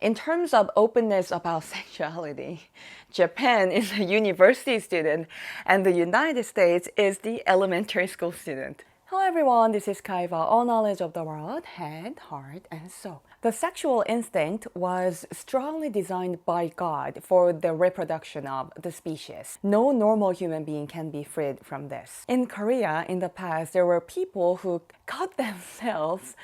In terms of openness about sexuality, Japan is a university student and the United States is the elementary school student. Hello everyone, this is Kaiva, all knowledge of the world, head, heart, and soul. The sexual instinct was strongly designed by God for the reproduction of the species. No normal human being can be freed from this. In Korea, in the past, there were people who cut themselves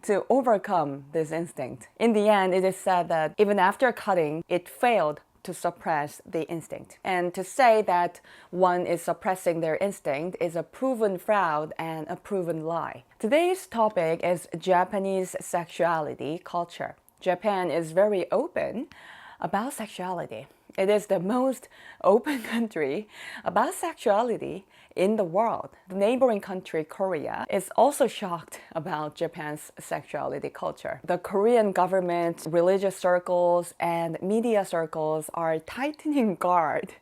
to overcome this instinct. In the end, it is said that even after cutting, it failed to suppress the instinct. And to say that one is suppressing their instinct is a proven fraud and a proven lie. Today's topic is Japanese sexuality culture. Japan is very open about sexuality. It is the most open country about sexuality in the world. The neighboring country, Korea, is also shocked about Japan's sexuality culture. The Korean government, religious circles, and media circles are tightening guard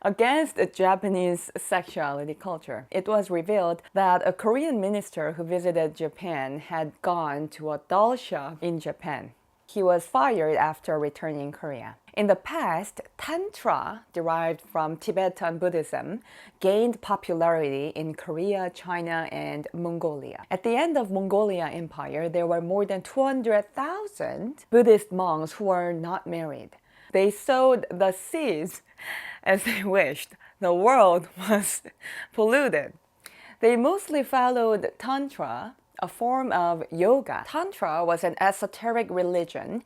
against the Japanese sexuality culture. It was revealed that a Korean minister who visited Japan had gone to a doll shop in Japan. He was fired after returning Korea. In the past, Tantra, derived from Tibetan Buddhism, gained popularity in Korea, China, and Mongolia. At the end of Mongolia Empire, there were more than 200,000 Buddhist monks who were not married. They sowed the seeds as they wished. The world was polluted. They mostly followed Tantra, a form of yoga. Tantra was an esoteric religion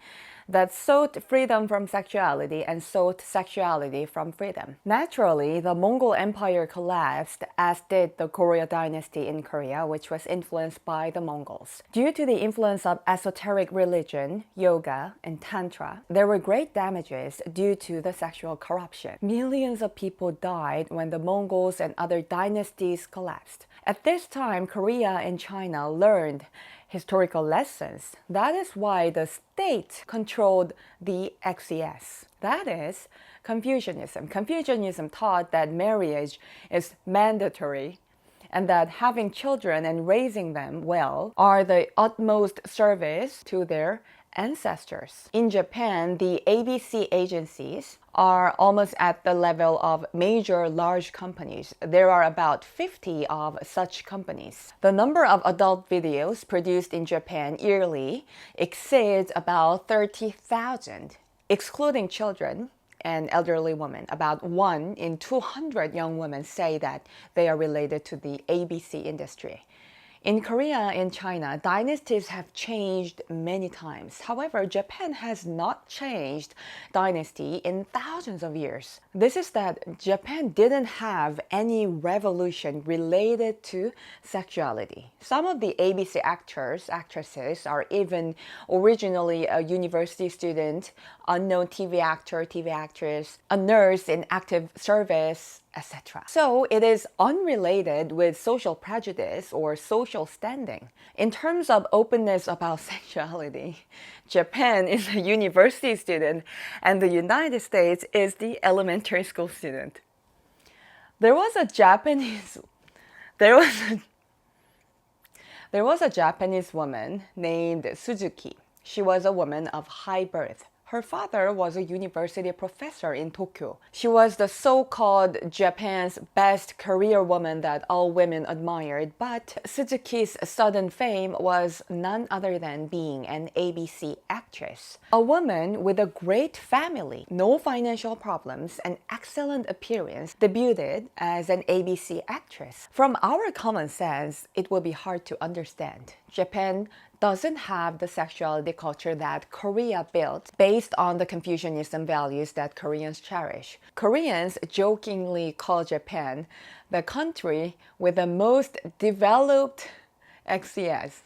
that sought freedom from sexuality and sought sexuality from freedom. Naturally, the Mongol Empire collapsed, as did the Goryeo dynasty in Korea, which was influenced by the Mongols. Due to the influence of esoteric religion, yoga, and Tantra, there were great damages due to the sexual corruption. Millions of people died when the Mongols and other dynasties collapsed. At this time, Korea and China learned historical lessons. That is why the state controlled the XES. That is Confucianism. Confucianism taught that marriage is mandatory and that having children and raising them well are the utmost service to their ancestors. In Japan, the ABC agencies are almost at the level of major large companies. There are about 50 of such companies. The number of adult videos produced in Japan yearly exceeds about 30,000, excluding children and elderly women. About 1 in 200 young women say that they are related to the ABC industry. In Korea and China, dynasties have changed many times. However, Japan has not changed dynasty in thousands of years. This is that Japan didn't have any revolution related to sexuality. Some of the ABC actresses are even originally a university student, unknown TV actor, TV actress, a nurse in active service, etc. So it is unrelated with social prejudice or social standing. In terms of openness about sexuality, Japan is a university student and the United States is the elementary school student. There was a Japanese woman named Suzuki. She was a woman of high birth. Her father was a university professor in Tokyo. She was the so-called Japan's best career woman that all women admired, but Suzuki's sudden fame was none other than being an ABC actress. A woman with a great family, no financial problems, and excellent appearance debuted as an ABC actress. From our common sense, it would be hard to understand. Japan doesn't have the sexuality culture that Korea built based on the Confucianism values that Koreans cherish. Koreans jokingly call Japan the country with the most developed XES.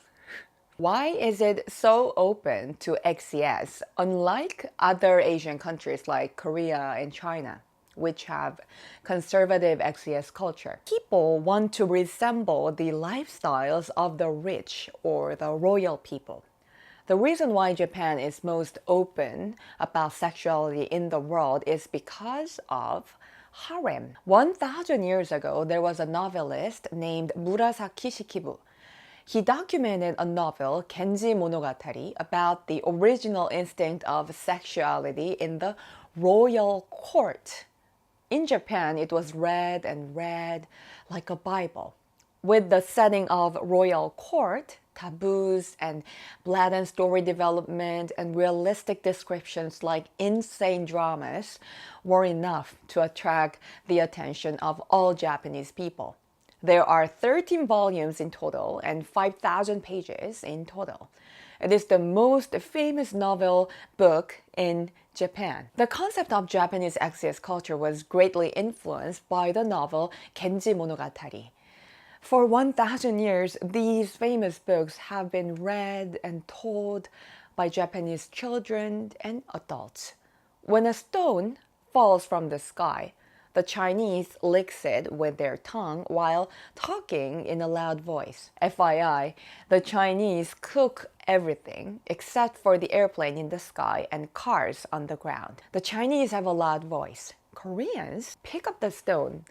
Why is it so open to XES, unlike other Asian countries like Korea and China, which have conservative XES culture? People want to resemble the lifestyles of the rich or the royal people. The reason why Japan is most open about sexuality in the world is because of harem. 1,000 years ago, there was a novelist named Murasaki Shikibu. He documented a novel, Genji Monogatari, about the original instinct of sexuality in the royal court. In Japan, it was read and read like a Bible. With the setting of royal court, taboos and blatant story development and realistic descriptions like insane dramas were enough to attract the attention of all Japanese people. There are 13 volumes in total and 5,000 pages in total. It is the most famous novel book in Japan. The concept of Japanese XS culture was greatly influenced by the novel Genji Monogatari. For 1,000 years, these famous books have been read and told by Japanese children and adults. When a stone falls from the sky, the Chinese licks it with their tongue while talking in a loud voice. FYI, the Chinese cook everything except for the airplane in the sky and cars on the ground. The Chinese have a loud voice. Koreans pick up the stone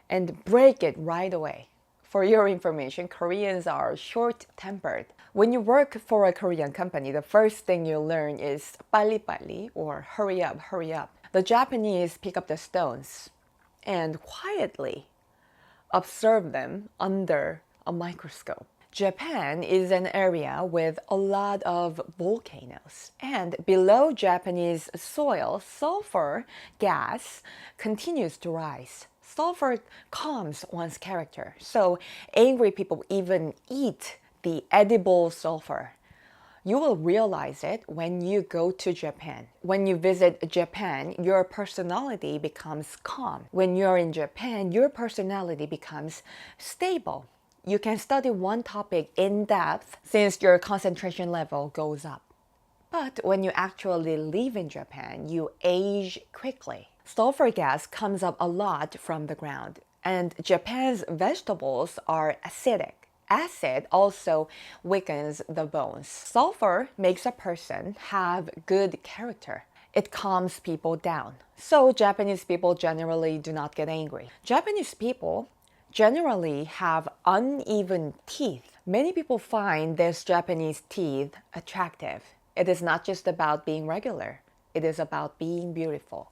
and break it right away. For your information, Koreans are short-tempered. When you work for a Korean company, the first thing you learn is 빨리빨리 or hurry up, hurry up. The Japanese pick up the stones and quietly observe them under a microscope. Japan is an area with a lot of volcanoes, and below Japanese soil, sulfur gas continues to rise. Sulfur calms one's character, so angry people even eat the edible sulfur. You will realize it when you go to Japan. When you visit Japan, your personality becomes calm. When you're in Japan, your personality becomes stable. You can study one topic in depth since your concentration level goes up. But when you actually live in Japan, you age quickly. Sulfur gas comes up a lot from the ground, and Japan's vegetables are acidic. Acid also weakens the bones. Sulfur makes a person have good character. It calms people down. So Japanese people generally do not get angry. Japanese people generally have uneven teeth. Many people find this Japanese teeth attractive. It is not just about being regular. It is about being beautiful.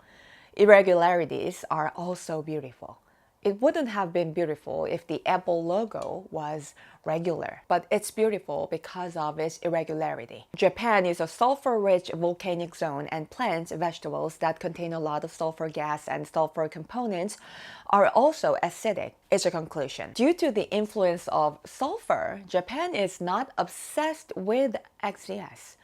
Irregularities are also beautiful. It wouldn't have been beautiful if the Apple logo was regular, but it's beautiful because of its irregularity. Japan is a sulfur-rich volcanic zone, and plants, vegetables that contain a lot of sulfur gas and sulfur components are also acidic, is a conclusion. Due to the influence of sulfur, Japan is not obsessed with XDS.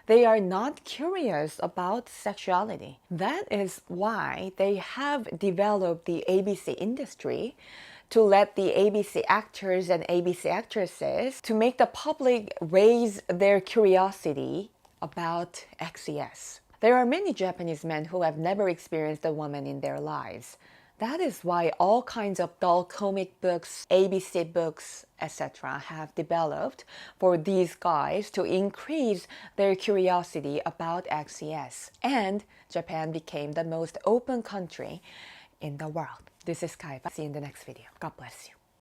They are not curious about sexuality. That is why they have developed the ABC industry to let the ABC actors and ABC actresses to make the public raise their curiosity about XES. There are many Japanese men who have never experienced a woman in their lives. That is why all kinds of dull comic books, ABC books, etc. have developed for these guys to increase their curiosity about XES. And Japan became the most open country in the world. This is Kaiba. See you in the next video. God bless you.